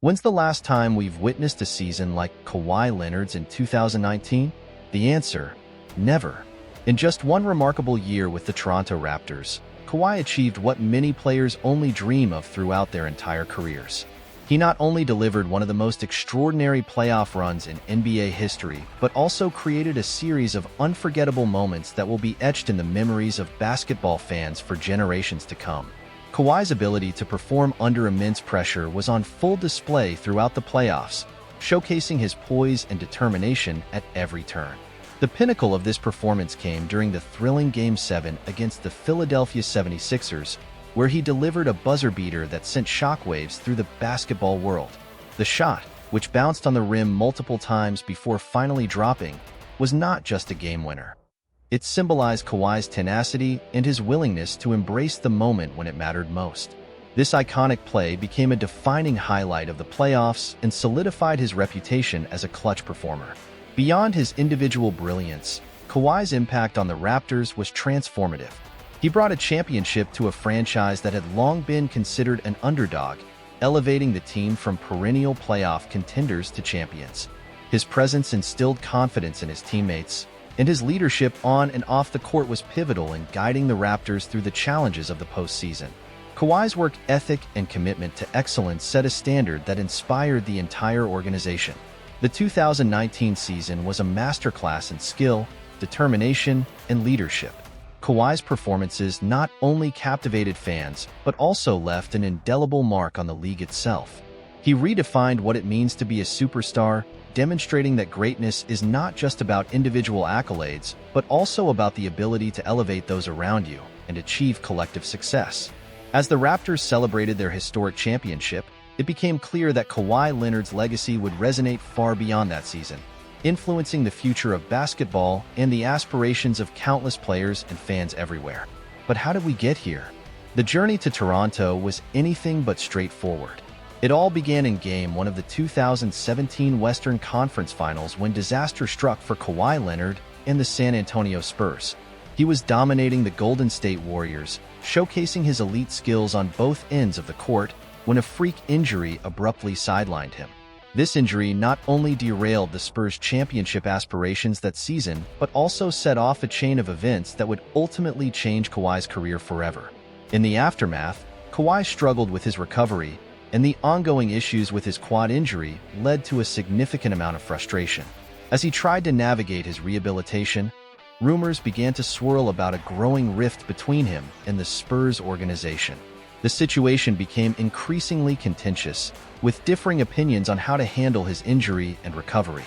When's the last time we've witnessed a season like Kawhi Leonard's in 2019? The answer: never. In just one remarkable year with the Toronto Raptors, Kawhi achieved what many players only dream of throughout their entire careers. He not only delivered one of the most extraordinary playoff runs in NBA history, but also created a series of unforgettable moments that will be etched in the memories of basketball fans for generations to come. Kawhi's ability to perform under immense pressure was on full display throughout the playoffs, showcasing his poise and determination at every turn. The pinnacle of this performance came during the thrilling Game 7 against the Philadelphia 76ers, where he delivered a buzzer beater that sent shockwaves through the basketball world. The shot, which bounced on the rim multiple times before finally dropping, was not just a game winner. It symbolized Kawhi's tenacity and his willingness to embrace the moment when it mattered most. This iconic play became a defining highlight of the playoffs and solidified his reputation as a clutch performer. Beyond his individual brilliance, Kawhi's impact on the Raptors was transformative. He brought a championship to a franchise that had long been considered an underdog, elevating the team from perennial playoff contenders to champions. His presence instilled confidence in his teammates, and his leadership on and off the court was pivotal in guiding the Raptors through the challenges of the postseason. Kawhi's work ethic and commitment to excellence set a standard that inspired the entire organization. The 2019 season was a masterclass in skill, determination, and leadership. Kawhi's performances not only captivated fans, but also left an indelible mark on the league itself. He redefined what it means to be a superstar, demonstrating that greatness is not just about individual accolades, but also about the ability to elevate those around you and achieve collective success. As the Raptors celebrated their historic championship, it became clear that Kawhi Leonard's legacy would resonate far beyond that season, influencing the future of basketball and the aspirations of countless players and fans everywhere. But how did we get here? The journey to Toronto was anything but straightforward. It all began in Game 1 of the 2017 Western Conference Finals when disaster struck for Kawhi Leonard and the San Antonio Spurs. He was dominating the Golden State Warriors, showcasing his elite skills on both ends of the court, when a freak injury abruptly sidelined him. This injury not only derailed the Spurs' championship aspirations that season, but also set off a chain of events that would ultimately change Kawhi's career forever. In the aftermath, Kawhi struggled with his recovery, and the ongoing issues with his quad injury led to a significant amount of frustration. As he tried to navigate his rehabilitation, rumors began to swirl about a growing rift between him and the Spurs organization. The situation became increasingly contentious, with differing opinions on how to handle his injury and recovery.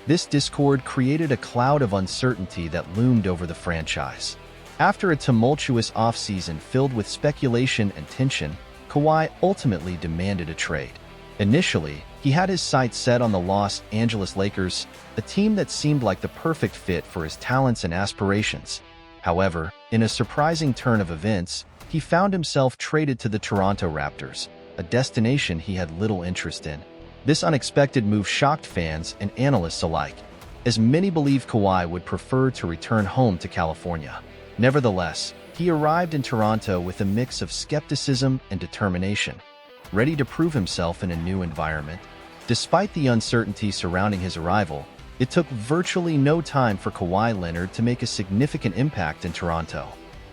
This discord created a cloud of uncertainty that loomed over the franchise. After a tumultuous offseason filled with speculation and tension, Kawhi ultimately demanded a trade. Initially, he had his sights set on the Los Angeles Lakers, a team that seemed like the perfect fit for his talents and aspirations. However, in a surprising turn of events, he found himself traded to the Toronto Raptors, a destination he had little interest in. This unexpected move shocked fans and analysts alike, as many believed Kawhi would prefer to return home to California. Nevertheless, he arrived in Toronto with a mix of skepticism and determination, ready to prove himself in a new environment. Despite the uncertainty surrounding his arrival, it took virtually no time for Kawhi Leonard to make a significant impact in Toronto.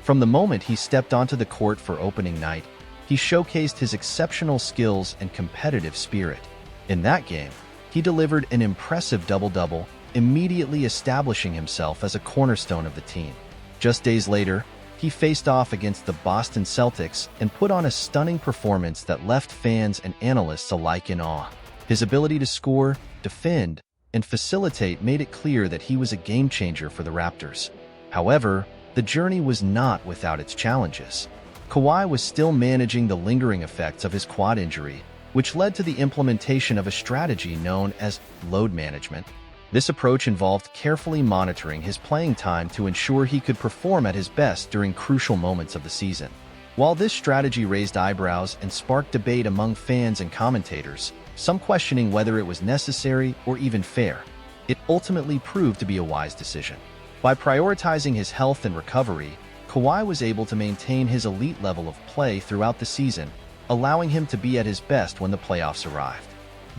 From the moment he stepped onto the court for opening night, he showcased his exceptional skills and competitive spirit. In that game, he delivered an impressive double-double, immediately establishing himself as a cornerstone of the team. Just days later, he faced off against the Boston Celtics and put on a stunning performance that left fans and analysts alike in awe. His ability to score, defend, and facilitate made it clear that he was a game-changer for the Raptors. However, the journey was not without its challenges. Kawhi was still managing the lingering effects of his quad injury, which led to the implementation of a strategy known as load management. This approach involved carefully monitoring his playing time to ensure he could perform at his best during crucial moments of the season. While this strategy raised eyebrows and sparked debate among fans and commentators, some questioning whether it was necessary or even fair, it ultimately proved to be a wise decision. By prioritizing his health and recovery, Kawhi was able to maintain his elite level of play throughout the season, allowing him to be at his best when the playoffs arrived.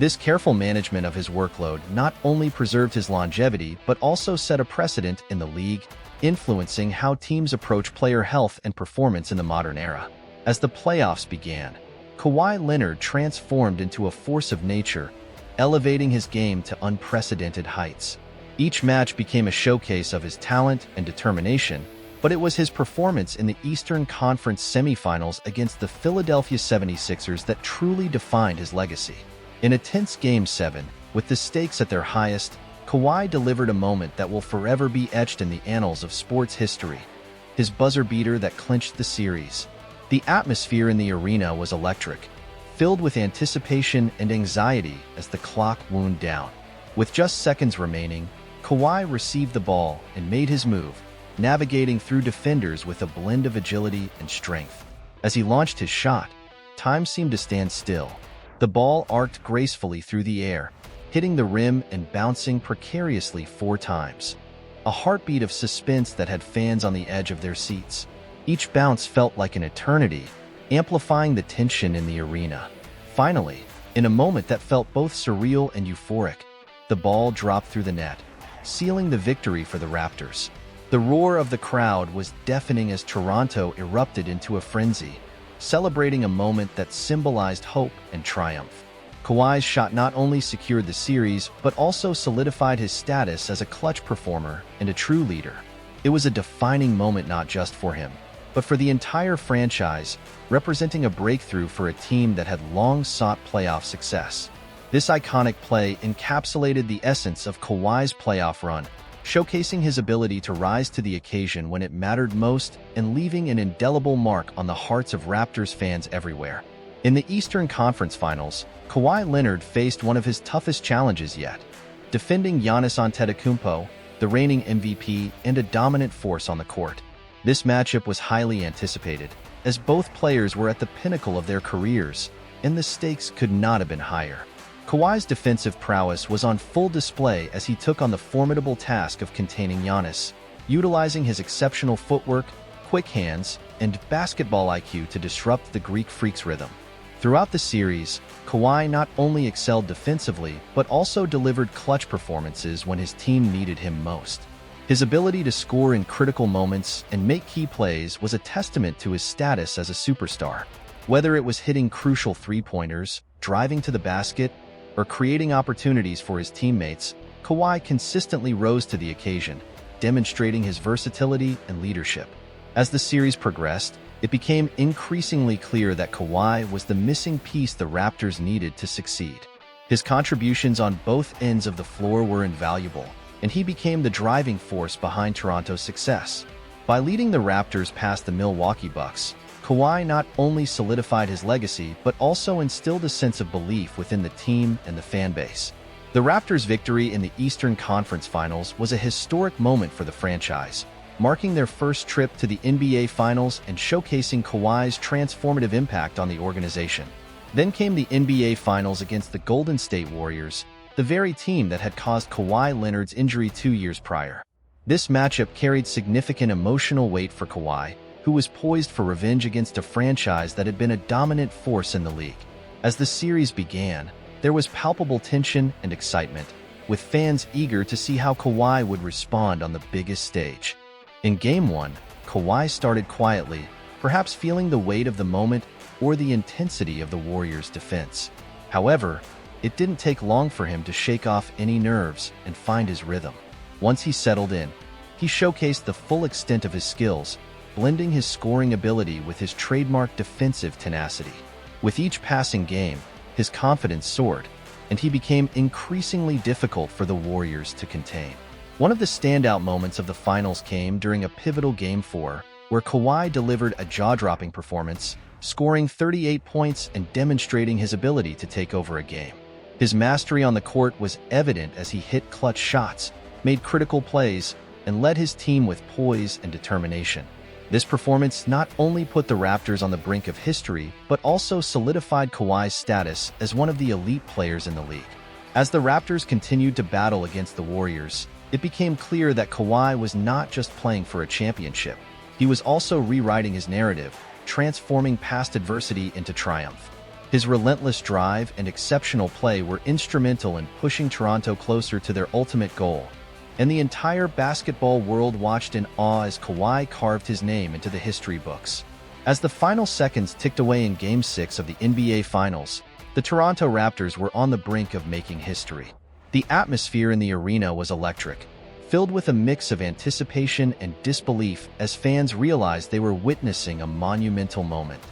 This careful management of his workload not only preserved his longevity but also set a precedent in the league, influencing how teams approach player health and performance in the modern era. As the playoffs began, Kawhi Leonard transformed into a force of nature, elevating his game to unprecedented heights. Each match became a showcase of his talent and determination, but it was his performance in the Eastern Conference semifinals against the Philadelphia 76ers that truly defined his legacy. In a tense Game 7, with the stakes at their highest, Kawhi delivered a moment that will forever be etched in the annals of sports history. His buzzer beater that clinched the series. The atmosphere in the arena was electric, filled with anticipation and anxiety as the clock wound down. With just seconds remaining, Kawhi received the ball and made his move, navigating through defenders with a blend of agility and strength. As he launched his shot, time seemed to stand still. The ball arced gracefully through the air, hitting the rim and bouncing precariously 4 times. A heartbeat of suspense that had fans on the edge of their seats. Each bounce felt like an eternity, amplifying the tension in the arena. Finally, in a moment that felt both surreal and euphoric, the ball dropped through the net, sealing the victory for the Raptors. The roar of the crowd was deafening as Toronto erupted into a frenzy, celebrating a moment that symbolized hope and triumph. Kawhi's shot not only secured the series, but also solidified his status as a clutch performer and a true leader. It was a defining moment not just for him, but for the entire franchise, representing a breakthrough for a team that had long sought playoff success. This iconic play encapsulated the essence of Kawhi's playoff run, showcasing his ability to rise to the occasion when it mattered most and leaving an indelible mark on the hearts of Raptors fans everywhere. In the Eastern Conference Finals, Kawhi Leonard faced one of his toughest challenges yet, defending Giannis Antetokounmpo, the reigning MVP and a dominant force on the court. This matchup was highly anticipated, as both players were at the pinnacle of their careers, and the stakes could not have been higher. Kawhi's defensive prowess was on full display as he took on the formidable task of containing Giannis, utilizing his exceptional footwork, quick hands, and basketball IQ to disrupt the Greek Freak's rhythm. Throughout the series, Kawhi not only excelled defensively but also delivered clutch performances when his team needed him most. His ability to score in critical moments and make key plays was a testament to his status as a superstar. Whether it was hitting crucial three-pointers, driving to the basket, or creating opportunities for his teammates, Kawhi consistently rose to the occasion, demonstrating his versatility and leadership. As the series progressed, it became increasingly clear that Kawhi was the missing piece the Raptors needed to succeed. His contributions on both ends of the floor were invaluable, and he became the driving force behind Toronto's success. By leading the Raptors past the Milwaukee Bucks, Kawhi not only solidified his legacy but also instilled a sense of belief within the team and the fan base. The Raptors' victory in the Eastern Conference Finals was a historic moment for the franchise, marking their first trip to the NBA Finals and showcasing Kawhi's transformative impact on the organization. Then came the NBA Finals against the Golden State Warriors, the very team that had caused Kawhi Leonard's injury 2 years prior. This matchup carried significant emotional weight for Kawhi, who was poised for revenge against a franchise that had been a dominant force in the league. As the series began, there was palpable tension and excitement, with fans eager to see how Kawhi would respond on the biggest stage. In Game 1, Kawhi started quietly, perhaps feeling the weight of the moment or the intensity of the Warriors' defense. However, it didn't take long for him to shake off any nerves and find his rhythm. Once he settled in, he showcased the full extent of his skills, blending his scoring ability with his trademark defensive tenacity. With each passing game, his confidence soared, and he became increasingly difficult for the Warriors to contain. One of the standout moments of the finals came during a pivotal Game 4, where Kawhi delivered a jaw-dropping performance, scoring 38 points and demonstrating his ability to take over a game. His mastery on the court was evident as he hit clutch shots, made critical plays, and led his team with poise and determination. This performance not only put the Raptors on the brink of history, but also solidified Kawhi's status as one of the elite players in the league. As the Raptors continued to battle against the Warriors, it became clear that Kawhi was not just playing for a championship. He was also rewriting his narrative, transforming past adversity into triumph. His relentless drive and exceptional play were instrumental in pushing Toronto closer to their ultimate goal, and the entire basketball world watched in awe as Kawhi carved his name into the history books. As the final seconds ticked away in Game 6 of the NBA Finals, the Toronto Raptors were on the brink of making history. The atmosphere in the arena was electric, filled with a mix of anticipation and disbelief as fans realized they were witnessing a monumental moment.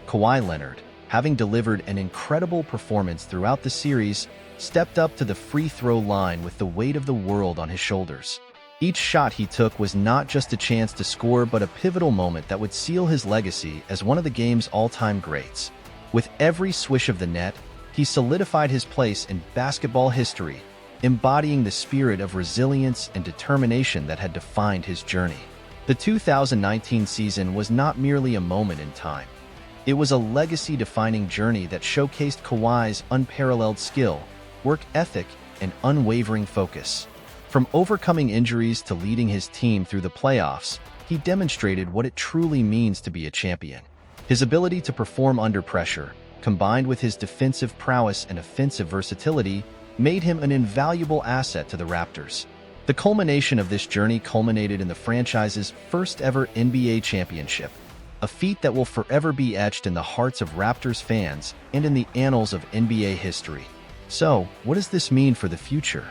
Kawhi Leonard, having delivered an incredible performance throughout the series, stepped up to the free throw line with the weight of the world on his shoulders. Each shot he took was not just a chance to score but a pivotal moment that would seal his legacy as one of the game's all-time greats. With every swish of the net, he solidified his place in basketball history, embodying the spirit of resilience and determination that had defined his journey. The 2019 season was not merely a moment in time. It was a legacy-defining journey that showcased Kawhi's unparalleled skill, work ethic, and unwavering focus. From overcoming injuries to leading his team through the playoffs, he demonstrated what it truly means to be a champion. His ability to perform under pressure, combined with his defensive prowess and offensive versatility, made him an invaluable asset to the Raptors. The culmination of this journey culminated in the franchise's first-ever NBA championship, a feat that will forever be etched in the hearts of Raptors fans and in the annals of NBA history. So, what does this mean for the future?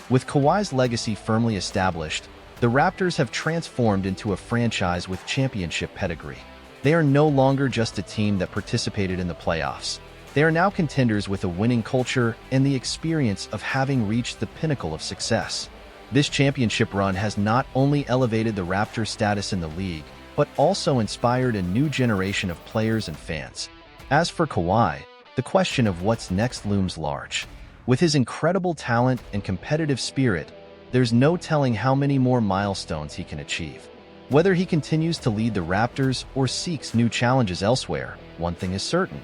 With Kawhi's legacy firmly established, the Raptors have transformed into a franchise with championship pedigree. They are no longer just a team that participated in the playoffs. They are now contenders with a winning culture and the experience of having reached the pinnacle of success. This championship run has not only elevated the Raptors' status in the league, but also inspired a new generation of players and fans. As for Kawhi, the question of what's next looms large. With his incredible talent and competitive spirit, there's no telling how many more milestones he can achieve. Whether he continues to lead the Raptors or seeks new challenges elsewhere, one thing is certain: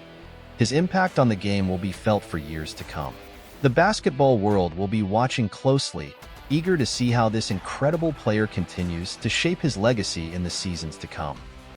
his impact on the game will be felt for years to come. The basketball world will be watching closely, eager to see how this incredible player continues to shape his legacy in the seasons to come.